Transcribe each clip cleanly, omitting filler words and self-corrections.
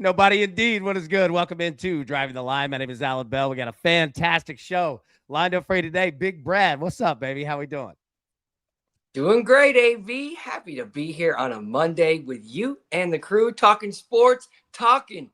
Nobody indeed. What is good? Welcome into Driving the Line. My name is Alan Bell. We got a fantastic show lined up for you today. Big Brad, what's up, baby? How we doing? Doing great, AV. Happy to be here on a Monday with you and the crew, talking sports, talking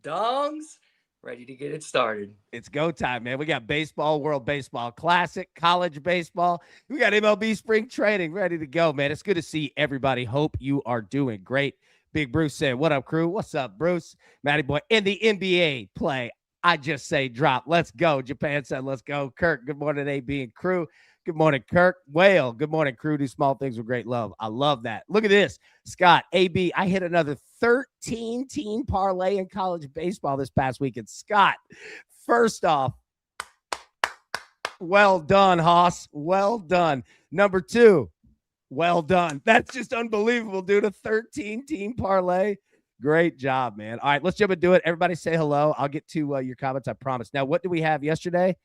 dongs. Ready to get it started. It's go time, man. We got baseball, World Baseball Classic, college baseball. We got MLB spring training ready to go, man. It's good to see everybody. Hope you are doing great. Big Bruce said, what up, crew? What's up, Bruce? Matty boy, in the NBA play, I just say drop. Let's go. Japan said, let's go. Kirk, good morning, AB and crew. Good morning, Kirk. Whale, good morning, crew. Do small things with great love. I love that. Look at this. Scott, AB, I hit another 13-team parlay in college baseball this past weekend. Scott, first off, well done, Hoss. Well done. Number two, well done. That's just unbelievable, dude. A 13-team parlay. Great job, man. All right, let's jump into it. Everybody say hello. I'll get to your comments, I promise. Now, what do we have yesterday?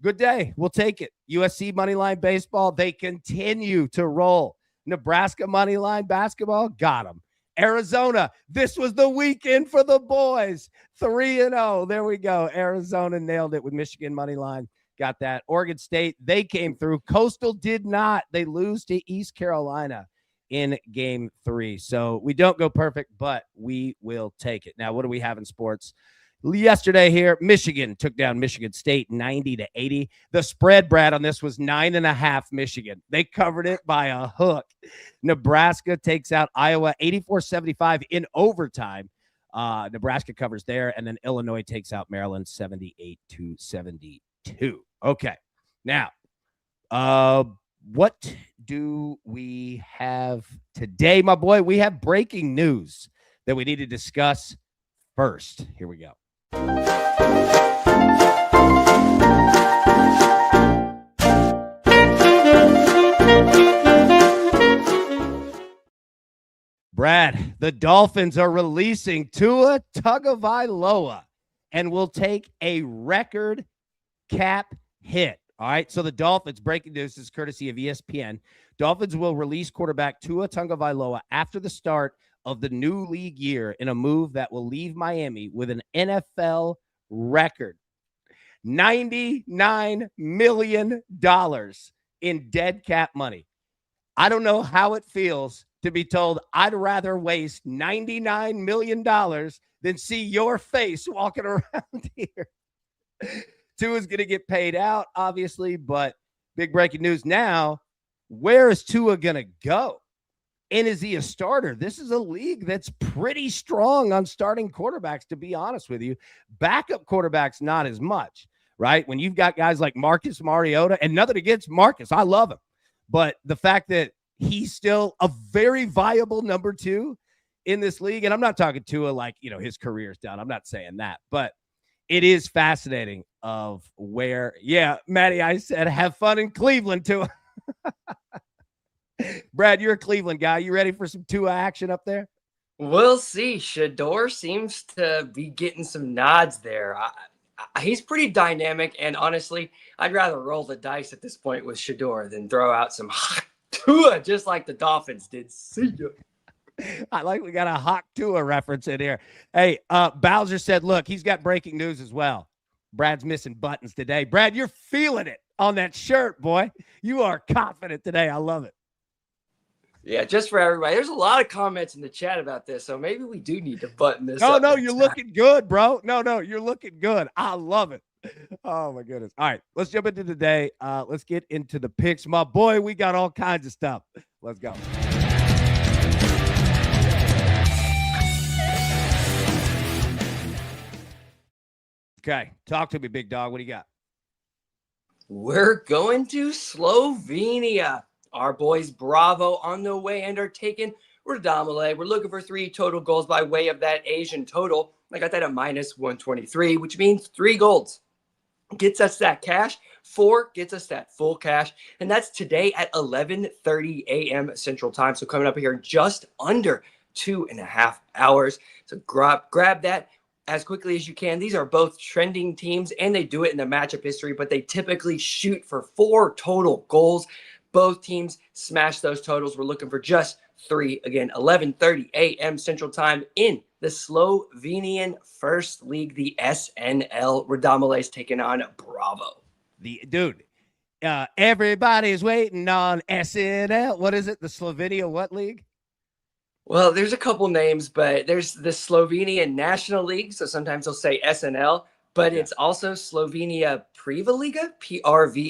Good day. We'll take it. USC Moneyline Baseball, they continue to roll. Nebraska Moneyline Basketball, got them. Arizona, this was the weekend for the boys. 3-0. There we go. Arizona nailed it with Michigan Moneyline. Got that. Oregon State, they came through. Coastal did not. They lose to East Carolina in game 3. So we don't go perfect, but we will take it. Now, what do we have in sports? Yesterday here, Michigan took down Michigan State 90-80. The spread, Brad, on this was 9.5 Michigan. They covered it by a hook. Nebraska takes out Iowa 84-75 in overtime. Nebraska covers there, and then Illinois takes out Maryland 78-72. Okay, now, what do we have today, my boy? We have breaking news that we need to discuss first. Here we go. Brad, the Dolphins are releasing Tua Tagovailoa and will take a record cap hit. All right, so the Dolphins, breaking news, is courtesy of ESPN. Dolphins will release quarterback Tua Tagovailoa after the start of the new league year in a move that will leave Miami with an NFL record $99 million in dead cap money. I don't know how it feels to be told I'd rather waste $99 million than see your face walking around here. Tua's going to get paid out, obviously, but big breaking news now, where is Tua going to go? And is he a starter? This is a league that's pretty strong on starting quarterbacks, to be honest with you. Backup quarterbacks, not as much, right? When you've got guys like Marcus Mariota, and nothing against Marcus, I love him. But the fact that he's still a very viable number 2 in this league, and I'm not talking Tua like, his career's done. I'm not saying that. But it is fascinating of where, Matty, I said, have fun in Cleveland, Tua. Brad, you're a Cleveland guy. You ready for some Tua action up there? We'll see. Shador seems to be getting some nods there. He's pretty dynamic, and honestly, I'd rather roll the dice at this point with Shador than throw out some Tua just like the Dolphins did. See ya. I like we got a hawk Tua reference in here. Hey, Bowser said, look, he's got breaking news as well. Brad's missing buttons today. Brad, you're feeling it on that shirt, boy. You are confident today. I love it. Yeah, just for everybody. There's a lot of comments in the chat about this, so maybe we do need to button this up. No, you're looking good, bro. No, you're looking good. I love it. Oh, my goodness. All right, let's jump into today. Let's get into the picks. My boy, we got all kinds of stuff. Let's go. Okay, talk to me, big dog. What do you got? We're going to Slovenia. Our boys Bravo on the way and are taking Radomile. We're looking for 3 total goals by way of that Asian total. I got that at minus 123, which means 3 golds gets us that cash. 4 gets us that full cash. And that's today at 11:30 a.m. Central Time. So coming up here in just under 2.5 hours. So grab that as quickly as you can. These are both trending teams, and they do it in the matchup history, but they typically shoot for 4 total goals. Both teams smash those totals. We're looking for just 3. Again, 11:30 a.m. Central Time in the Slovenian First League, the SNL. Radomale is taking on Bravo. The dude, everybody's waiting on SNL. What is it? The Slovenia what league? Well, there's a couple names, but there's the Slovenian National League, so sometimes they'll say SNL, but it's also Slovenia Privaliga, Prvaliga.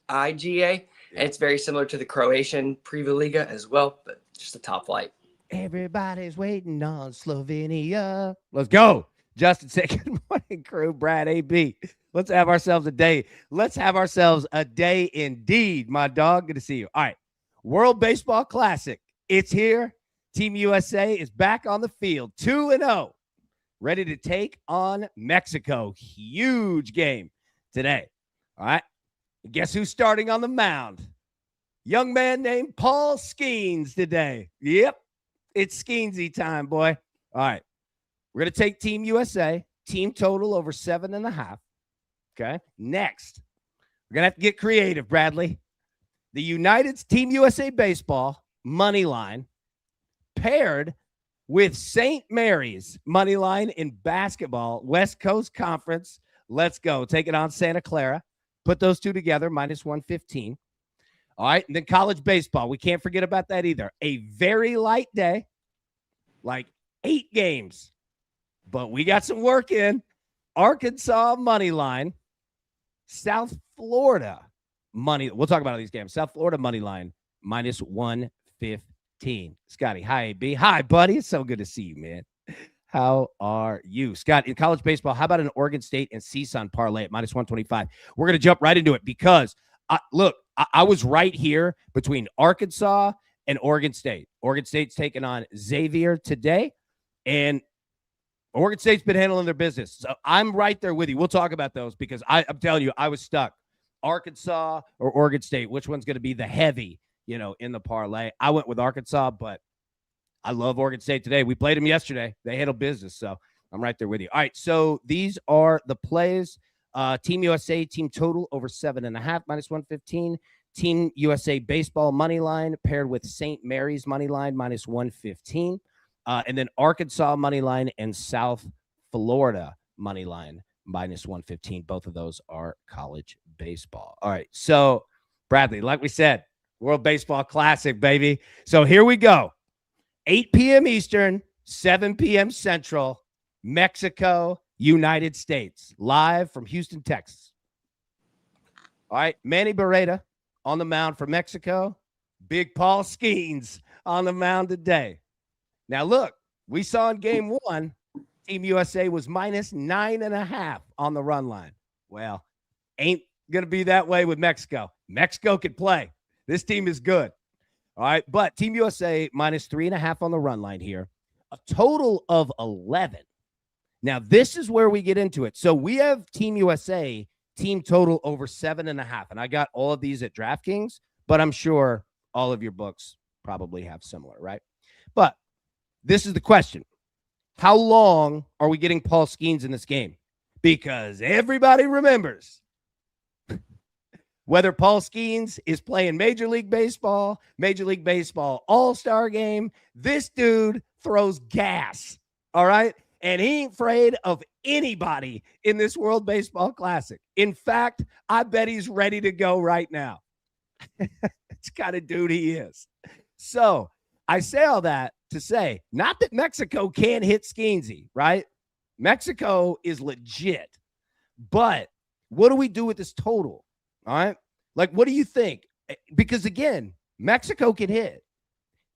And it's very similar to the Croatian Privaliga as well, but just a top flight. Everybody's waiting on Slovenia. Let's go. Justin said, good morning, crew. Brad, AB. Let's have ourselves a day. Let's have ourselves a day indeed, my dog. Good to see you. All right. World Baseball Classic. It's here. Team USA is back on the field, 2-0, ready to take on Mexico. Huge game today. All right. Guess who's starting on the mound? Young man named Paul Skeens today. Yep. It's Skeensy time, boy. All right. We're going to take Team USA, team total over 7.5. Okay. Next, we're going to have to get creative, Bradley. The United Team USA baseball money line paired with St. Mary's money line in basketball, West Coast Conference. Let's go. Take it on Santa Clara. Put those two together, minus 115. All right. And then college baseball. We can't forget about that either. A very light day, like 8 games. But we got some work in. Arkansas money line. South Florida money. We'll talk about these games. South Florida money line, minus 115. Scotty, hi, AB. Hi, buddy. It's so good to see you, man. How are you? Scott, in college baseball, how about an Oregon State and CSUN parlay at minus 125? We're going to jump right into it because, I was right here between Arkansas and Oregon State. Oregon State's taking on Xavier today, and Oregon State's been handling their business. So I'm right there with you. We'll talk about those because I'm telling you, I was stuck. Arkansas or Oregon State, which one's going to be the heavy, in the parlay? I went with Arkansas, but I love Oregon State today. We played them yesterday. They handled business, so I'm right there with you. All right, so these are the plays. Team USA, team total over 7.5, minus 115. Team USA baseball money line paired with St. Mary's money line, minus 115. And then Arkansas money line and South Florida money line, minus 115. Both of those are college baseball. All right, so Bradley, like we said, World Baseball Classic, baby. So here we go. 8 p.m. Eastern, 7 p.m. Central, Mexico, United States, live from Houston, Texas. All right, Manny Barreda on the mound for Mexico. Big Paul Skeens on the mound today. Now, look, we saw in game 1, Team USA was minus 9.5 on the run line. Well, ain't going to be that way with Mexico. Mexico can play. This team is good. All right, but Team USA minus 3.5 on the run line here. A total of 11. Now, this is where we get into it. So we have Team USA, team total over 7.5. And I got all of these at DraftKings, but I'm sure all of your books probably have similar, right? But this is the question. How long are we getting Paul Skeens in this game? Because everybody remembers whether Paul Skeens is playing Major League Baseball All-Star game, this dude throws gas, all right? And he ain't afraid of anybody in this World Baseball Classic. In fact, I bet he's ready to go right now. It's the kind of dude he is. So I say all that to say, not that Mexico can't hit Skeensy, right? Mexico is legit. But what do we do with this total? All right. Like, what do you think? Because, again, Mexico can hit.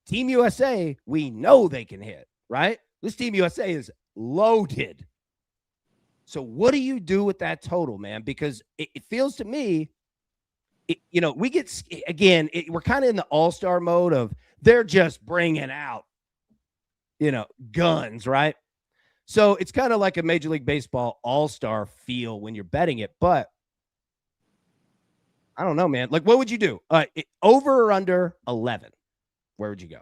Team USA, we know they can hit, right? This Team USA is loaded. So what do you do with that total, man? Because it feels to me, we get, again, we're kind of in the all-star mode of they're just bringing out, guns, right? So it's kind of like a Major League Baseball all-star feel when you're betting it, but I don't know, man. Like, what would you do? Over or under 11? Where would you go?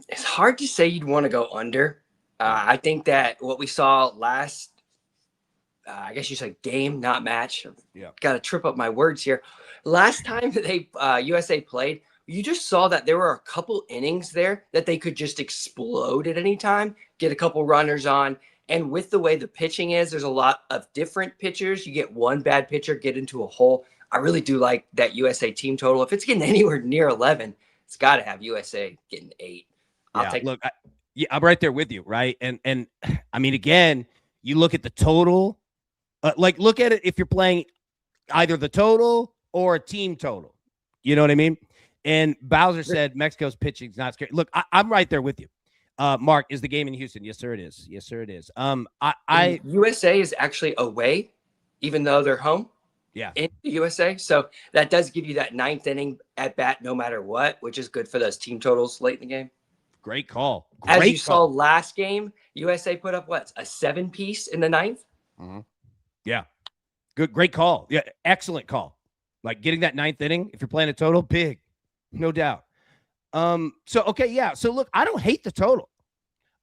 It's hard to say you'd want to go under. I think that what we saw last, I guess you said game, not match. Yeah. Got to trip up my words here. Last time that USA played You just saw that there were a couple innings there that they could just explode at any time, get a couple runners on. And with the way the pitching is, there's a lot of different pitchers. You get one bad pitcher, get into a hole. I really do like that USA team total. If it's getting anywhere near 11, it's got to have USA getting 8. I'll take. Look, I'm right there with you, right? And I mean, again, you look at the total. Like, look at it if you're playing either the total or a team total. You know what I mean? And Bowser said Mexico's pitching is not scary. Look, I'm right there with you. Mark, is the game in Houston? Yes, sir, it is. Yes, sir, it is. USA is actually away, even though they're home. Yeah. In the USA. So that does give you that 9th inning at bat no matter what, which is good for those team totals late in the game. Great call. As you saw last game, USA put up what? A 7-piece in the 9th? Mm-hmm. Yeah. Good. Great call. Yeah. Excellent call. Like getting that 9th inning, if you're playing a total, big. No doubt. Okay. Yeah. So look, I don't hate the total.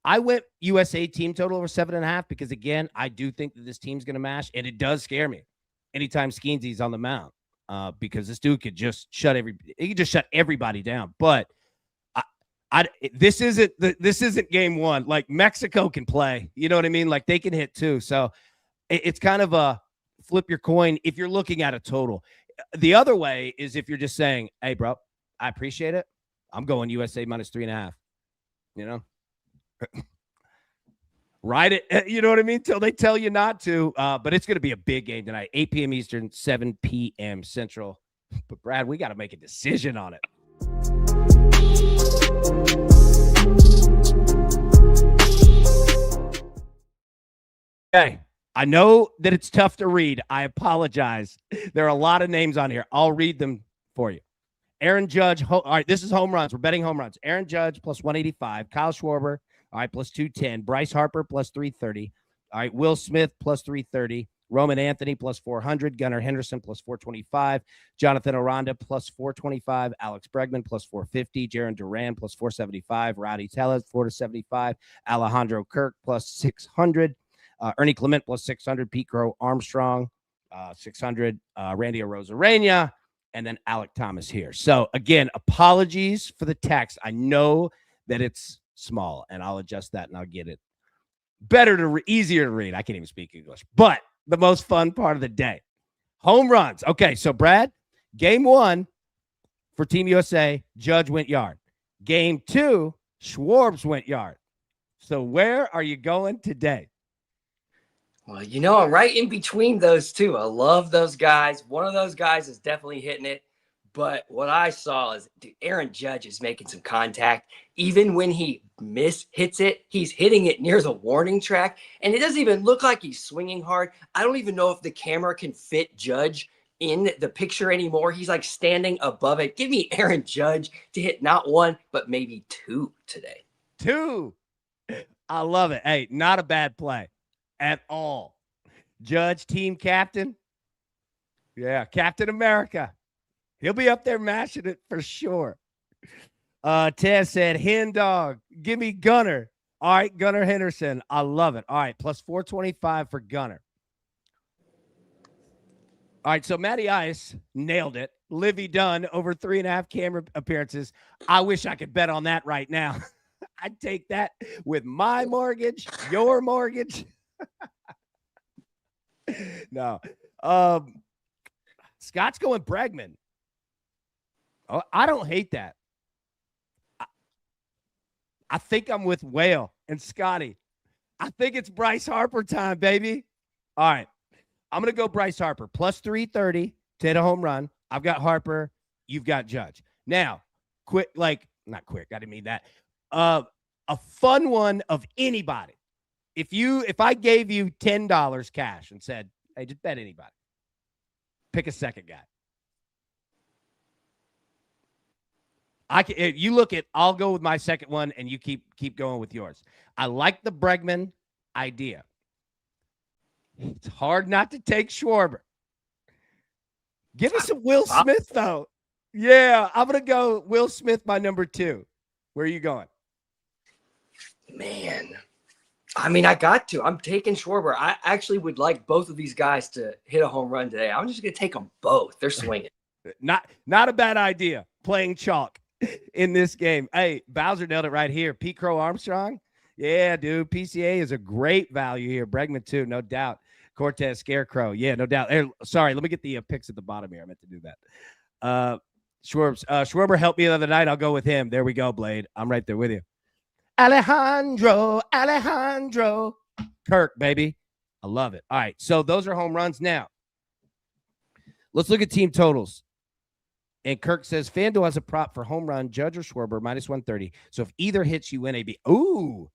I went USA team total over 7.5 because, again, I do think that this team's going to mash, and it does scare me anytime Skeensy's on the mound because this dude could just shut everybody down. But this isn't game one. Like, Mexico can play. You know what I mean? Like, they can hit too. So it's kind of a flip your coin if you're looking at a total. The other way is if you're just saying, hey, bro, I appreciate it. I'm going USA minus 3.5. You know? Ride it. You know what I mean? Till they tell you not to. But it's going to be a big game tonight. 8 p.m. Eastern, 7 p.m. Central. But, Brad, we got to make a decision on it. Okay. I know that it's tough to read. I apologize. There are a lot of names on here. I'll read them for you. Aaron Judge. All right, this is home runs. We're betting home runs. Aaron Judge plus 185. Kyle Schwarber, all right, plus 210. Bryce Harper plus 330. All right, Will Smith plus 330. Roman Anthony plus 400. Gunnar Henderson plus 425. Jonathan Aranda plus 425. Alex Bregman plus 450. Jaron Duran plus 475. Rowdy Tellez 475. Alejandro Kirk plus 600. Ernie Clement plus 600. Pete Crow Armstrong 600. Randy Arozarena. And then Alec Thomas here. So, again, apologies for the text. I know that it's small, and I'll adjust that, and I'll get it easier to read. I can't even speak English. But the most fun part of the day, home runs. Okay, so, Brad, game 1 for Team USA, Judge went yard. Game 2, Schwarbs went yard. So where are you going today? Well, I'm right in between those two. I love those guys. One of those guys is definitely hitting it. But what I saw is Aaron Judge is making some contact. Even when he hits it, he's hitting it near the warning track. And it doesn't even look like he's swinging hard. I don't even know if the camera can fit Judge in the picture anymore. He's like standing above it. Give me Aaron Judge to hit not 1, but maybe 2 today. 2. I love it. Hey, not a bad play at all. Judge, team captain. Yeah, Captain America. He'll be up there mashing it for sure. Tez said, hen dog, give me Gunner. All right, Gunnar Henderson. I love it. All right, plus 425 for Gunner. All right, so Matty Ice nailed it. Livy Dunn over 3.5 camera appearances. I wish I could bet on that right now. I'd take that with my mortgage, your mortgage. No. Scott's going Bregman. Oh, I don't hate that. I think I'm with Whale and Scotty. I think it's Bryce Harper time, baby. All right. I'm going to go Bryce Harper. Plus 330 to hit a home run. I've got Harper. You've got Judge. Now, not quick. I didn't mean that. A fun one of anybody. If I gave you $10 cash and said, hey, just bet anybody. Pick a second guy. If you look at, I'll go with my second one, and you keep going with yours. I like the Bregman idea. It's hard not to take Schwarber. Give me some Will Smith, though. Yeah, I'm going to go Will Smith, my number 2. Where are you going? Man, I mean, I got to. I'm taking Schwarber. I actually would like both of these guys to hit a home run today. I'm just going to take them both. They're swinging. Not a bad idea. playing chalk in this game. Hey, Bowser nailed it right here. Pete Crow Armstrong. Yeah, dude. PCA is a great value here. Bregman, too, no doubt. Cortez Scarecrow. Yeah, no doubt. Hey, sorry, let me get the picks at the bottom here. I meant to do that. Schwarber helped me the other night. I'll go with him. There we go, Blade. I'm right there with you. Alejandro. Kirk, baby. I love it. All right, so those are home runs. Now, let's look at team totals. And Kirk says, FanDuel has a prop for home run, Judge or Schwarber, minus 130. So if either hits, you win AB. Ooh.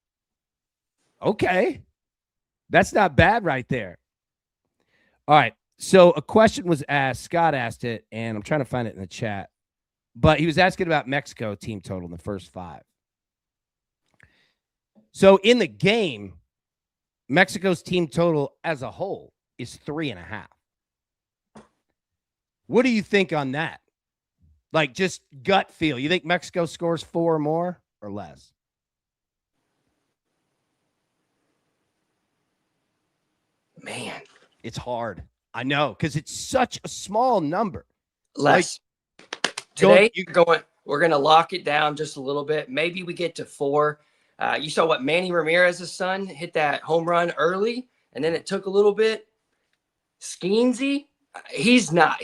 Okay. That's not bad right there. All right. So a question was asked. Scott asked it, and I'm trying to find it in the chat. But he was asking about Mexico team total in the first 5. So in the game, Mexico's team total as a whole is 3.5. What do you think on that? Like, just gut feel. You think Mexico scores 4 or more or less? Man, it's hard. I know, because it's such a small number. Less. Today, we're going to lock it down just a little bit. Maybe we get to 4. You saw what Manny Ramirez's son hit that home run early, and then it took a little bit. Skeensy, he's not.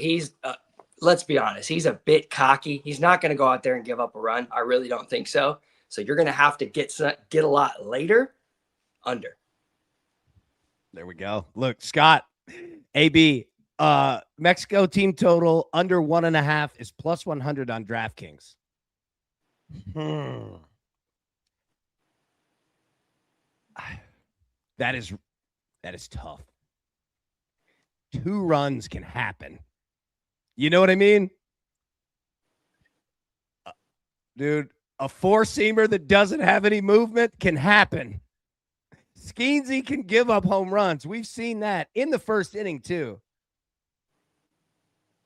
Let's be honest, he's a bit cocky. He's not going to go out there and give up a run. I really don't think so. So you're going to have to get a lot later. Under. There we go. Look, Scott, AB, Mexico team total under 1.5 is plus 100 on DraftKings. That is tough. 2 runs can happen. You know what I mean? Dude, a 4-seamer that doesn't have any movement can happen. Skeensy can give up home runs. We've seen that in the first inning, too.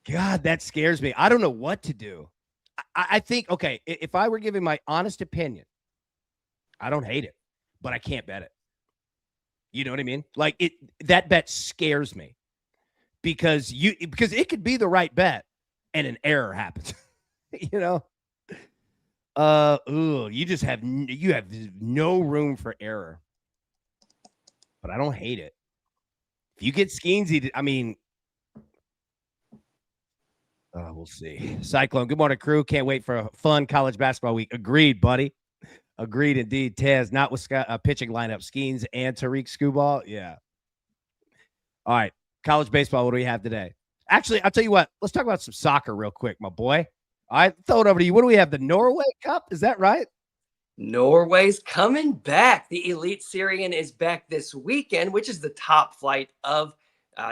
God, that scares me. I don't know what to do. I think, okay, if I were giving my honest opinion, I don't hate it, but I can't bet it. You know what I mean? Like, that bet scares me. Because it could be the right bet and an error happens. You know? You have no room for error. But I don't hate it. If you get Skeensy, I mean, we'll see. Cyclone, good morning, crew. Can't wait for a fun college basketball week. Agreed, buddy. Agreed indeed. Tez, not with Scott, pitching lineup. Skeens and Tariq Skubal. Yeah. All right. College baseball, what do we have today? Actually, I'll tell you what. Let's talk about some soccer real quick, my boy. All right, throw it over to you. What do we have? The Norway Cup? Is that right? Norway's coming back. The Elite Syrian is back this weekend, which is the top flight of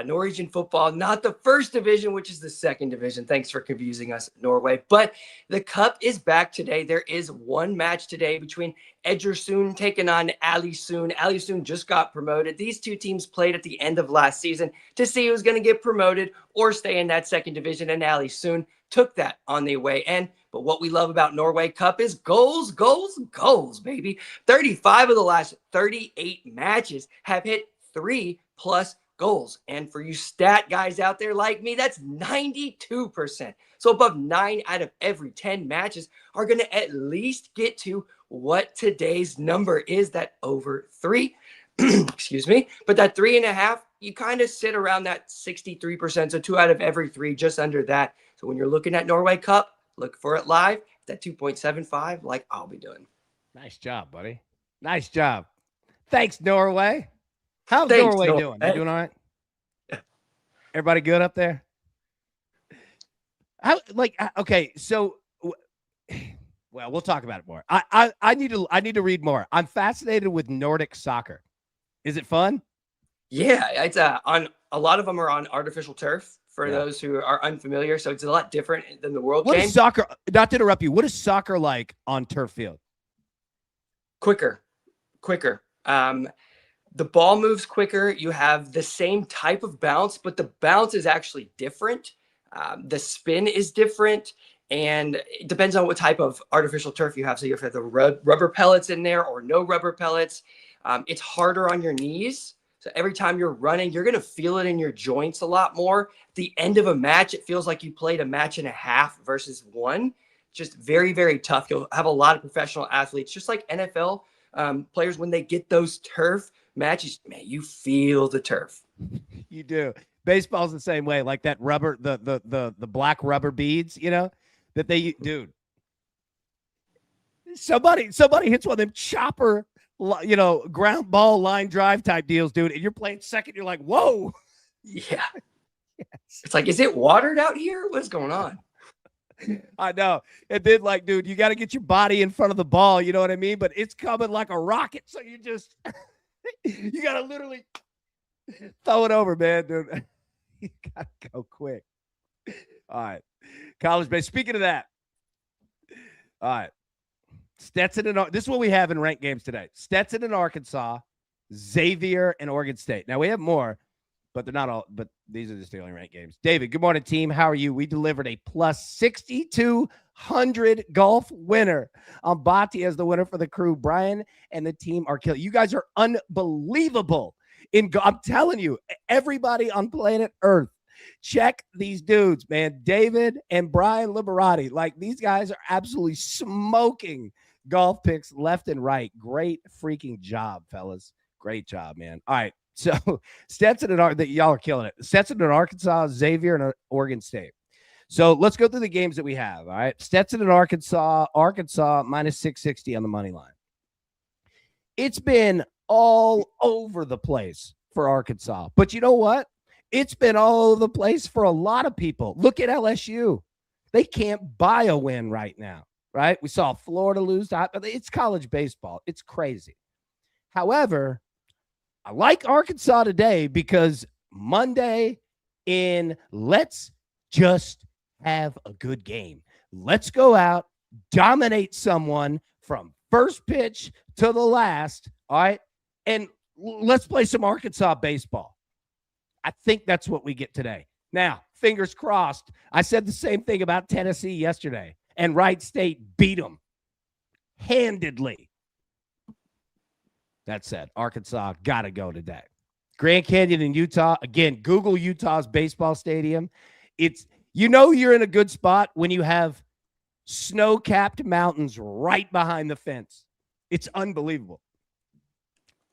Norwegian football, not the first division, which is the second division. Thanks for confusing us, Norway. But the Cup is back today. There is one match today between Egersund taking on Alesund. Alesund just got promoted. These two teams played at the end of last season to see who's going to get promoted or stay in that second division, and Alesund took that on the away end. But what we love about Norway Cup is goals, goals, goals, baby. 35 of the last 38 matches have hit 3+ goals. And for you stat guys out there like me, that's 92%. So above 9 out of every 10 matches are going to at least get to what today's number is, that over 3. Excuse me. But that 3.5, you kind of sit around that 63%. So 2 out of every 3, just under that. So when you're looking at Norway Cup, look for it live. That 2.75, like I'll be doing. Nice job, buddy. Nice job. Thanks, Norway. How's Norway doing? You doing all right? Yeah. Everybody good up there? Okay, so, well, we'll talk about it more. I need to read more. I'm fascinated with Nordic soccer. Is it fun? Yeah, it's on a lot of them are on artificial turf for those who are unfamiliar. So it's a lot different than the world game. What is soccer? Not to interrupt you. What is soccer like on turf field? Quicker. The ball moves quicker. You have the same type of bounce, but the bounce is actually different. The spin is different, and it depends on what type of artificial turf you have. So you have the rubber pellets in there or no rubber pellets. It's harder on your knees. So every time you're running, you're going to feel it in your joints a lot more. At the end of a match, it feels like you played a match and a half versus 1. just very, very tough. You'll have a lot of professional athletes, just like NFL players, when they get those turf matches, man, you feel the turf. You do. Baseball's the same way, like that rubber, the black rubber beads, that they, dude. Somebody hits one of them chopper, ground ball line drive type deals, dude, and you're playing second. You're like, whoa. Yeah. Yes. It's like, is it watered out here? What's going on? I know. And then, like, dude, you got to get your body in front of the ball. You know what I mean? But it's coming like a rocket. So you just, you got to literally throw it over, man, dude. You got to go quick. All right. College base. Speaking of that. All right. Stetson and this is what we have in ranked games today. Stetson and Arkansas, Xavier and Oregon State. Now we have more, but they're not all, but these are just the only ranked games. David, good morning, team. How are you? We delivered a plus 6,200 golf winner on Bati as the winner for the crew. Brian and the team are killing. You guys are unbelievable. I'm telling you, everybody on planet Earth, check these dudes, man. David and Brian Liberati, like these guys are absolutely smoking golf picks left and right. Great freaking job, fellas. Great job, man. All right. So Stetson and y'all are killing it. Stetson and Arkansas, Xavier and Oregon State. So let's go through the games that we have. All right. Stetson and Arkansas minus 660 on the money line. It's been all over the place for Arkansas. But you know what? It's been all over the place for a lot of people. Look at LSU. They can't buy a win right now, right? We saw Florida lose. It's college baseball. It's crazy. However, I like Arkansas today because Monday in let's just have a good game. Let's go out, dominate someone from first pitch to the last, all right? And let's play some Arkansas baseball. I think that's what we get today. Now, fingers crossed. I said the same thing about Tennessee yesterday, and Wright State beat them handedly. That said, Arkansas got to go today. Grand Canyon in Utah. Again, Google Utah's baseball stadium. You're in a good spot when you have snow-capped mountains right behind the fence. It's unbelievable.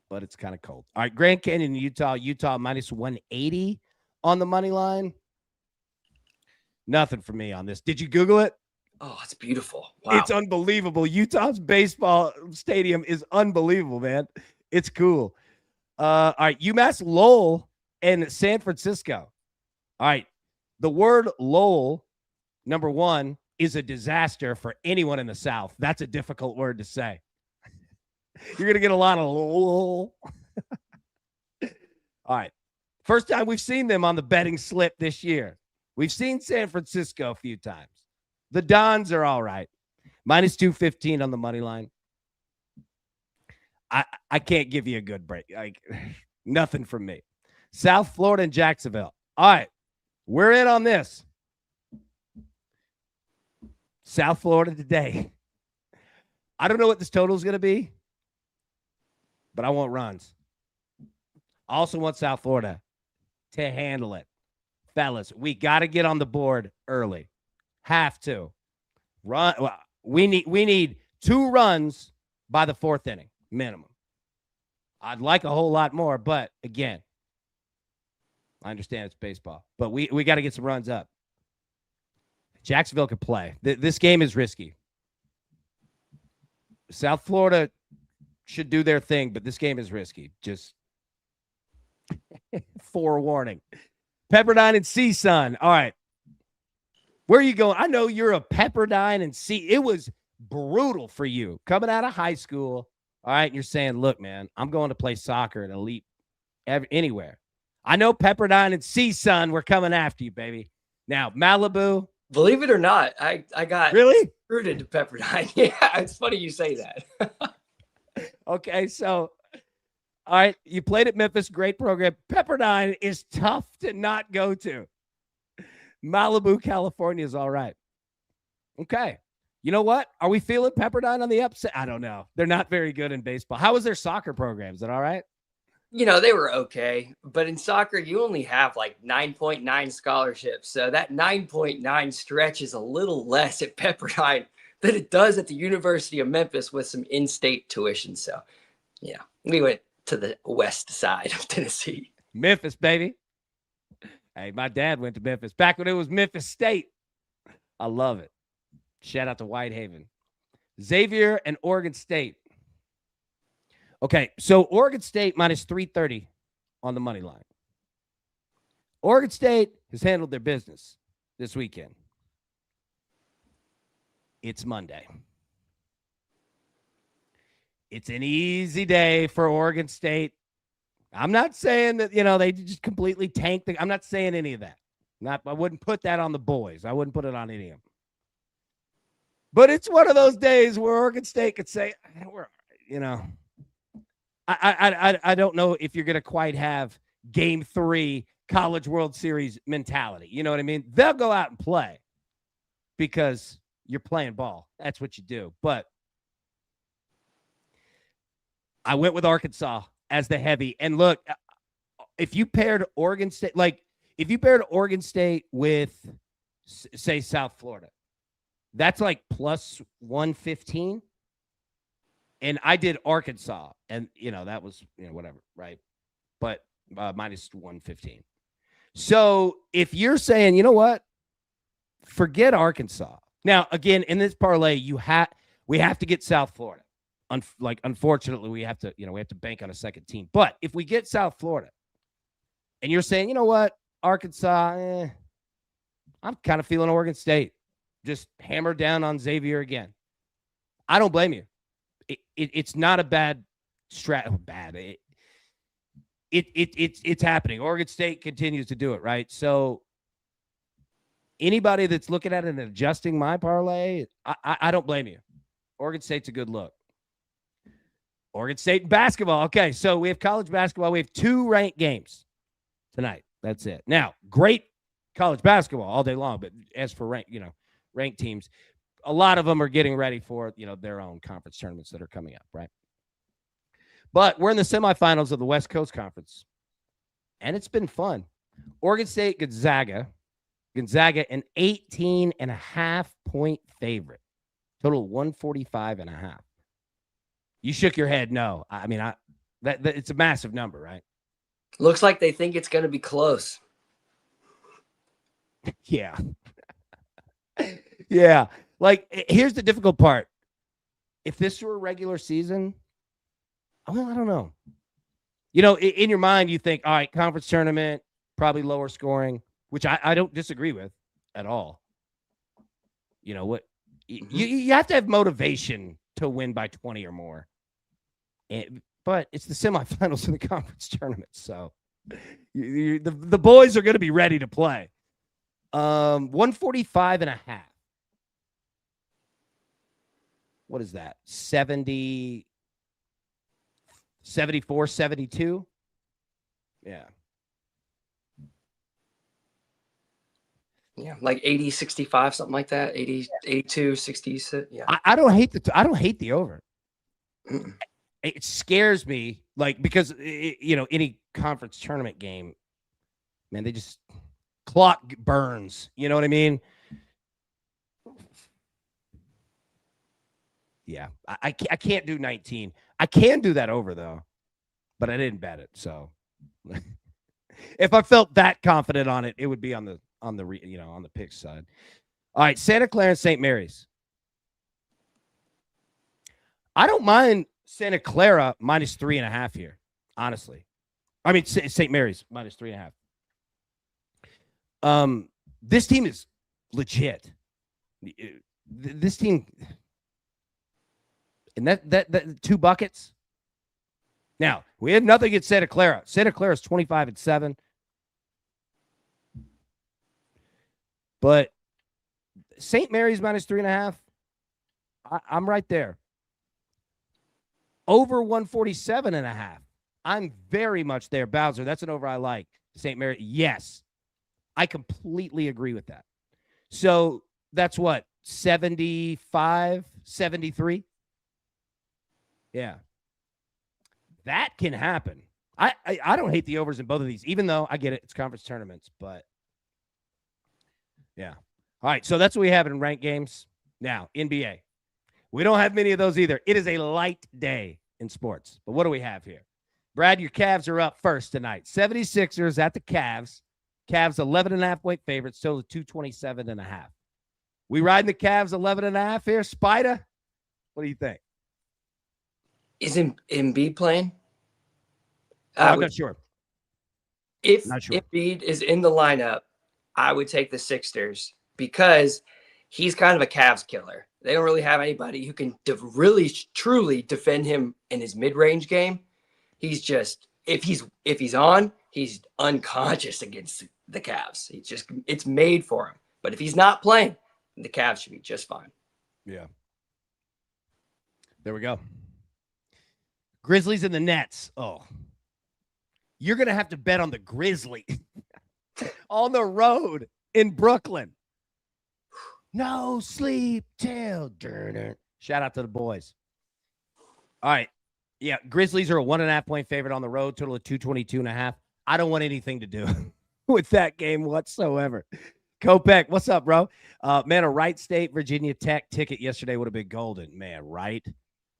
But it's kind of cold. All right, Grand Canyon in Utah minus 180 on the money line. Nothing for me on this. Did you Google it? Oh, it's beautiful. Wow. It's unbelievable. Utah's baseball stadium is unbelievable, man. It's cool. All right, UMass Lowell and San Francisco. All right, the word Lowell, number one, is a disaster for anyone in the South. That's a difficult word to say. You're going to get a lot of Lowell. All right, first time we've seen them on the betting slip this year. We've seen San Francisco a few times. The Dons are all right. Minus 215 on the money line. I can't give you a good break. Like nothing from me. South Florida and Jacksonville. All right. We're in on this. South Florida today. I don't know what this total is going to be, but I want runs. I also want South Florida to handle it. Fellas, we got to get on the board early. Have to. Run. Well, we need 2 runs by the 4th inning, minimum. I'd like a whole lot more, but again, I understand it's baseball. But we got to get some runs up. Jacksonville could play. This game is risky. South Florida should do their thing, but this game is risky. Just forewarning. Pepperdine and CSUN. All right. Where are you going? I know you're a Pepperdine and it was brutal for you coming out of high school. All right. And you're saying, look, man, I'm going to play soccer at elite anywhere. I know Pepperdine and CSUN were coming after you, baby. Now, Malibu. Believe it or not, I got really recruited to Pepperdine. Yeah, it's funny you say that. Okay, so, all right, you played at Memphis, great program. Pepperdine is tough to not go to. Malibu, California is all right. Okay. You know what? Are we feeling Pepperdine on the upset? I don't know. They're not very good in baseball. How is their soccer program? Is it all right? They were okay. But in soccer, you only have like 9.9 scholarships. So that 9.9 stretch is a little less at Pepperdine than it does at the University of Memphis with some in-state tuition. So, we went to the west side of Tennessee. Memphis, baby. Hey, my dad went to Memphis back when it was Memphis State. I love it. Shout out to Whitehaven. Xavier and Oregon State. Okay, so Oregon State minus 330 on the money line. Oregon State has handled their business this weekend. It's Monday. It's an easy day for Oregon State. I'm not saying that, they just completely tanked. I'm not saying any of that. I wouldn't put that on the boys. I wouldn't put it on any of them. But it's one of those days where Oregon State could say, I don't know if you're going to quite have Game 3 College World Series mentality. You know what I mean? They'll go out and play because you're playing ball. That's what you do. But I went with Arkansas as the heavy. And look, if you paired Oregon State, with, say, South Florida, that's like plus 115. And I did Arkansas, and, that was, whatever, right? But minus 115. So if you're saying, you know what, forget Arkansas. Now, again, in this parlay, we have to get South Florida. Unfortunately, we have to bank on a second team. But if we get South Florida, and you're saying, you know what, Arkansas, I'm kind of feeling Oregon State. Just hammer down on Xavier again. I don't blame you. It's not a bad strat. Bad. It's happening. Oregon State continues to do it, right? So anybody that's looking at it and adjusting my parlay, I don't blame you. Oregon State's a good look. Oregon State basketball. Okay, so we have college basketball. We have 2 ranked games tonight. That's it. Now, great college basketball all day long, but as for ranked teams, a lot of them are getting ready for, their own conference tournaments that are coming up, right? But we're in the semifinals of the West Coast Conference, and it's been fun. Oregon State, Gonzaga, an 18.5-point favorite. Total 145.5. You shook your head. No, I mean, it's a massive number, right? Looks like they think it's going to be close. Yeah. Yeah. Like, here's the difficult part. If this were a regular season, well, I don't know. In your mind, you think, all right, conference tournament, probably lower scoring, which I don't disagree with at all. You know what? You have to have motivation to win by 20 or more. But it's the semifinals of the conference tournament, so the boys are going to be ready to play. 145.5. What is that? 70, 74, 72? Yeah. Yeah, like 80, 65, something like that. 80, 82, 66. Yeah. I don't hate the over. Mm-mm. It scares me, because any conference tournament game, man, they just clock burns. You know what I mean? Yeah, I can't do 19. I can do that over though, but I didn't bet it. So if I felt that confident on it, it would be on the pick side. All right, Santa Clara and St. Mary's. I don't mind Santa Clara minus 3.5 here, honestly. I mean, St. Mary's minus 3.5. This team is legit. This team, and that 2 buckets. Now, we had nothing against Santa Clara. Santa Clara is 25-7. But St. Mary's minus 3.5, I'm right there. Over 147.5. I'm very much there. Bowser, that's an over I like. St. Mary, yes. I completely agree with that. So that's what, 75, 73? Yeah. That can happen. I don't hate the overs in both of these, even though I get it. It's conference tournaments, but yeah. All right. So that's what we have in ranked games. Now, NBA. We don't have many of those either. It is a light day in sports. But what do we have here? Brad, your Cavs are up first tonight. 76ers at the Cavs. Cavs 11.5-point favorites, total 227.5. We riding the Cavs 11.5 here. Spida, what do you think? Is Embiid playing? I'm not sure. If Not sure. Embiid is in the lineup, I would take the Sixers because he's kind of a Cavs killer. They don't really have anybody who can really truly defend him in his mid-range game. He's just if he's on, he's unconscious against the Cavs. It's made for him. But if he's not playing, the Cavs should be just fine. Yeah. There we go. Grizzlies and the Nets. Oh. You're going to have to bet on the Grizzlies on the road in Brooklyn. No sleep till dinner. Shout out to the boys. All right. Yeah, Grizzlies are a 1.5-point favorite on the road, total of 222.5. I don't want anything to do with that game whatsoever. Kopech, what's up, bro? Man, a Wright State, Virginia Tech ticket yesterday would have been golden. Man, right?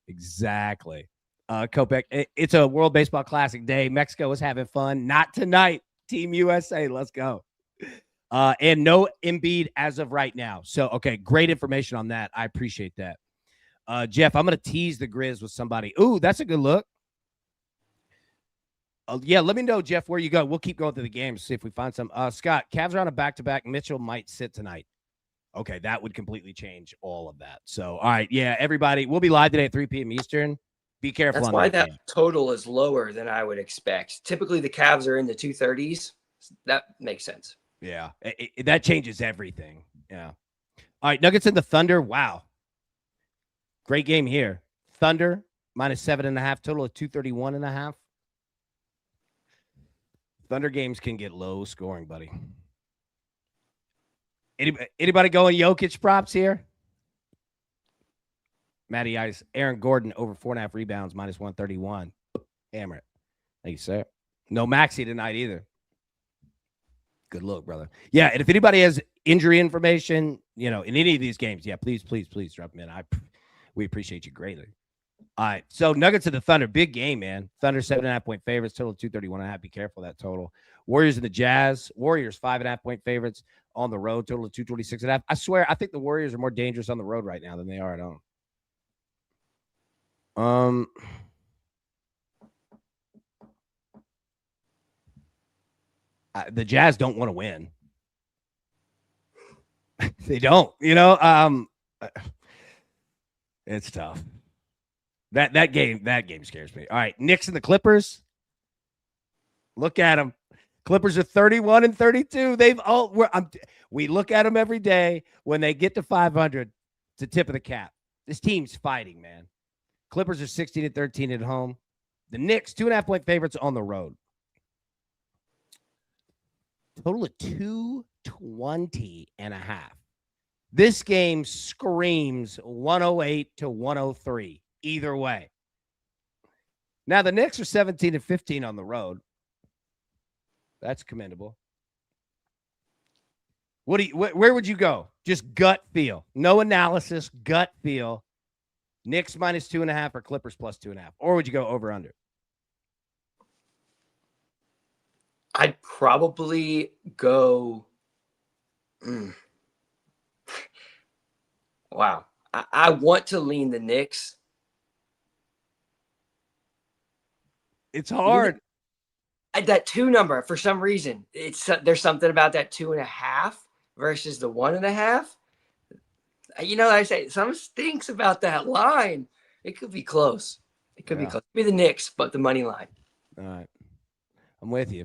Exactly. Kopech, it's a World Baseball Classic day. Mexico is having fun. Not tonight. Team USA, let's go. And no Embiid as of right now. So, okay, great information on that. I appreciate that. Jeff, I'm going to tease the Grizz with somebody. Ooh, that's a good look. Yeah, let me know, Jeff, where you go. We'll keep going through the games, see if we find some. Scott, Cavs are on a back-to-back. Mitchell might sit tonight. Okay, that would completely change all of that. So, all right, yeah, everybody, we'll be live today at 3 p.m. Eastern. Be careful. That's why that total is lower than I would expect. Typically, the Cavs are in the 230s. That makes sense. Yeah, that changes everything. Yeah. All right, Nuggets and the Thunder. Wow. Great game here. Thunder minus 7.5, total of 231.5. Thunder games can get low scoring, buddy. Anybody going Jokic props here? Matty Ice, Aaron Gordon over 4.5 rebounds, minus 131. Hammer it. Thank you, sir. No Maxey tonight either. Good look, brother. Yeah, and if anybody has injury information, in any of these games, yeah, please drop them in. We appreciate you greatly. All right, so Nuggets of the Thunder, big game, man. Thunder 7.5-point favorites, total 231.5. Be careful that total. Warriors and the Jazz. Warriors 5.5-point favorites on the road, total of 226.5. I swear, I think the Warriors are more dangerous on the road right now than they are at home. The Jazz don't want to win. They don't, it's tough. That game scares me. All right, Knicks and the Clippers. Look at them. Clippers are 31-32. We look at them every day. When they get to 500, it's a tip of the cap. This team's fighting, man. Clippers are 16-13 at home. The Knicks, 2.5-point favorites on the road. Total of 220.5. This game screams 108-103 either way. Now the Knicks are 17-15 on the road. That's commendable. Where would you go? Just gut feel. No analysis, gut feel. Knicks minus 2.5 or Clippers plus 2.5. Or would you go over under? I'd probably go. Wow. I want to lean the Knicks. It's hard. That 2 number, for some reason, there's something about that 2.5 versus the 1.5. I say something stinks about that line. It could be close. It could be close. Be the Knicks, but the money line. All right. I'm with you.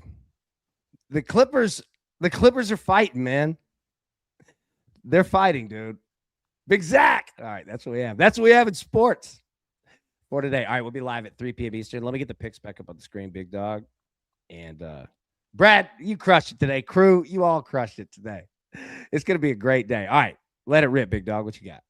The Clippers are fighting, man. They're fighting, dude. Big Zach. All right, that's what we have. That's what we have in sports for today. All right, we'll be live at 3 p.m. Eastern. Let me get the picks back up on the screen, big dog. And Brad, you crushed it today. Crew, you all crushed it today. It's going to be a great day. All right, let it rip, big dog. What you got?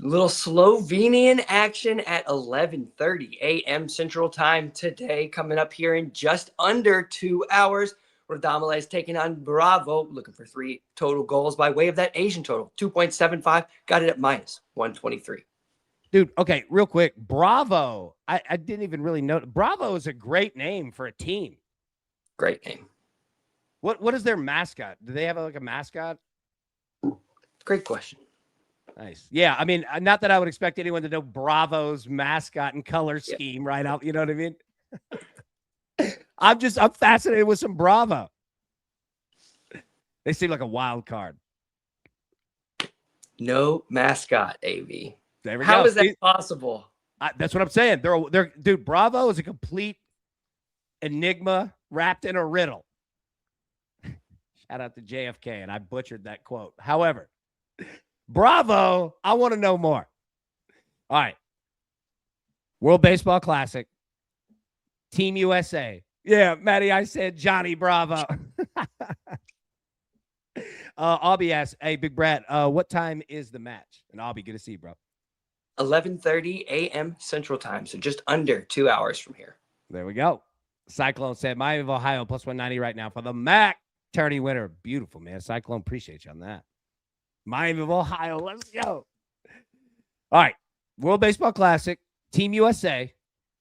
Little Slovenian action at 11:30 a.m. Central Time today, coming up here in just under 2 hours. Rodamale is taking on Bravo, looking for 3 total goals by way of that Asian total, 2.75. Got it at minus 123. Dude, okay, real quick. Bravo. I didn't even really know. Bravo is a great name for a team. Great name. What is their mascot? Do they have like a mascot? Great question. Nice. Yeah, I mean, not that I would expect anyone to know Bravo's mascot and color scheme right out. You know what I mean? I'm fascinated with some Bravo. They seem like a wild card. No mascot, AV. There we go. How is that possible? That's what I'm saying. Dude, Bravo is a complete enigma wrapped in a riddle. Shout out to JFK, and I butchered that quote. However, Bravo, I want to know more. All right. World Baseball Classic. Team USA. Yeah, Maddie, I said Johnny Bravo. Albie asks, hey, Big Brad, what time is the match? And Albie, good to see you, bro. 11:30 a.m. Central Time, so just under 2 hours from here. There we go. Cyclone said, Miami of Ohio, plus 190 right now for the MAC tourney winner. Beautiful, man. Cyclone, appreciate you on that. Miami of Ohio, let's go. All right, World Baseball Classic, Team USA.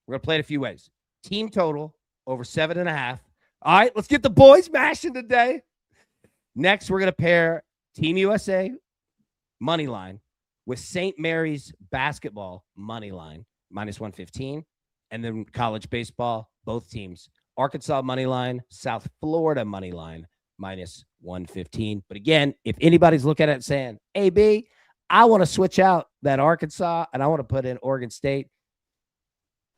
We're going to play it a few ways. Team total, over 7.5. All right, let's get the boys mashing today. Next, we're going to pair Team USA money line with St. Mary's basketball money line, minus 115. And then college baseball, both teams. Arkansas money line, South Florida money line, minus 115. But again, if anybody's looking at it saying, hey, B, I want to switch out that Arkansas and I want to put in Oregon State.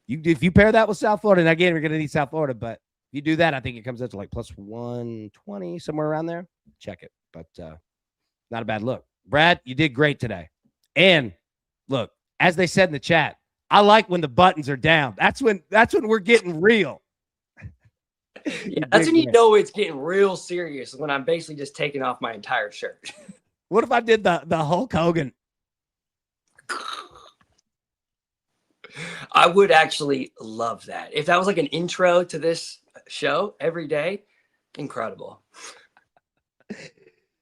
If you pair that with South Florida, and again, we're going to need South Florida, but if you do that, I think it comes out to like plus 120, somewhere around there. Check it, but not a bad look. Brad, you did great today. And look, as they said in the chat, I like when the buttons are down. That's when we're getting real. Yeah, that's when you know it's getting real serious, when I'm basically just taking off my entire shirt. What if I did the Hulk Hogan? I would actually love that. If that was like an intro to this show every day, incredible.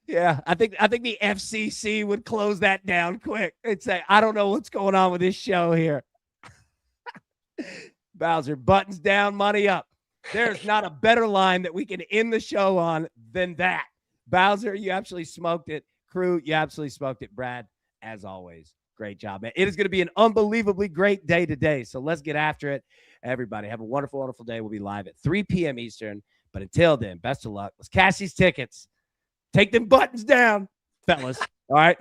Yeah, I think the FCC would close that down quick and say, I don't know what's going on with this show here. Bowser, buttons down, money up. There's not a better line that we can end the show on than that. Bowser, you absolutely smoked it. Crew, you absolutely smoked it. Brad, as always, great job, man. It is going to be an unbelievably great day today, so let's get after it. Everybody, have a wonderful, wonderful day. We'll be live at 3 p.m. Eastern, but until then, best of luck. Let's cash these tickets. Take them buttons down, fellas. All right?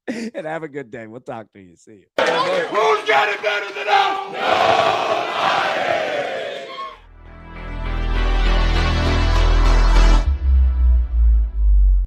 And have a good day. We'll talk to you. See you. Who's got it better than us?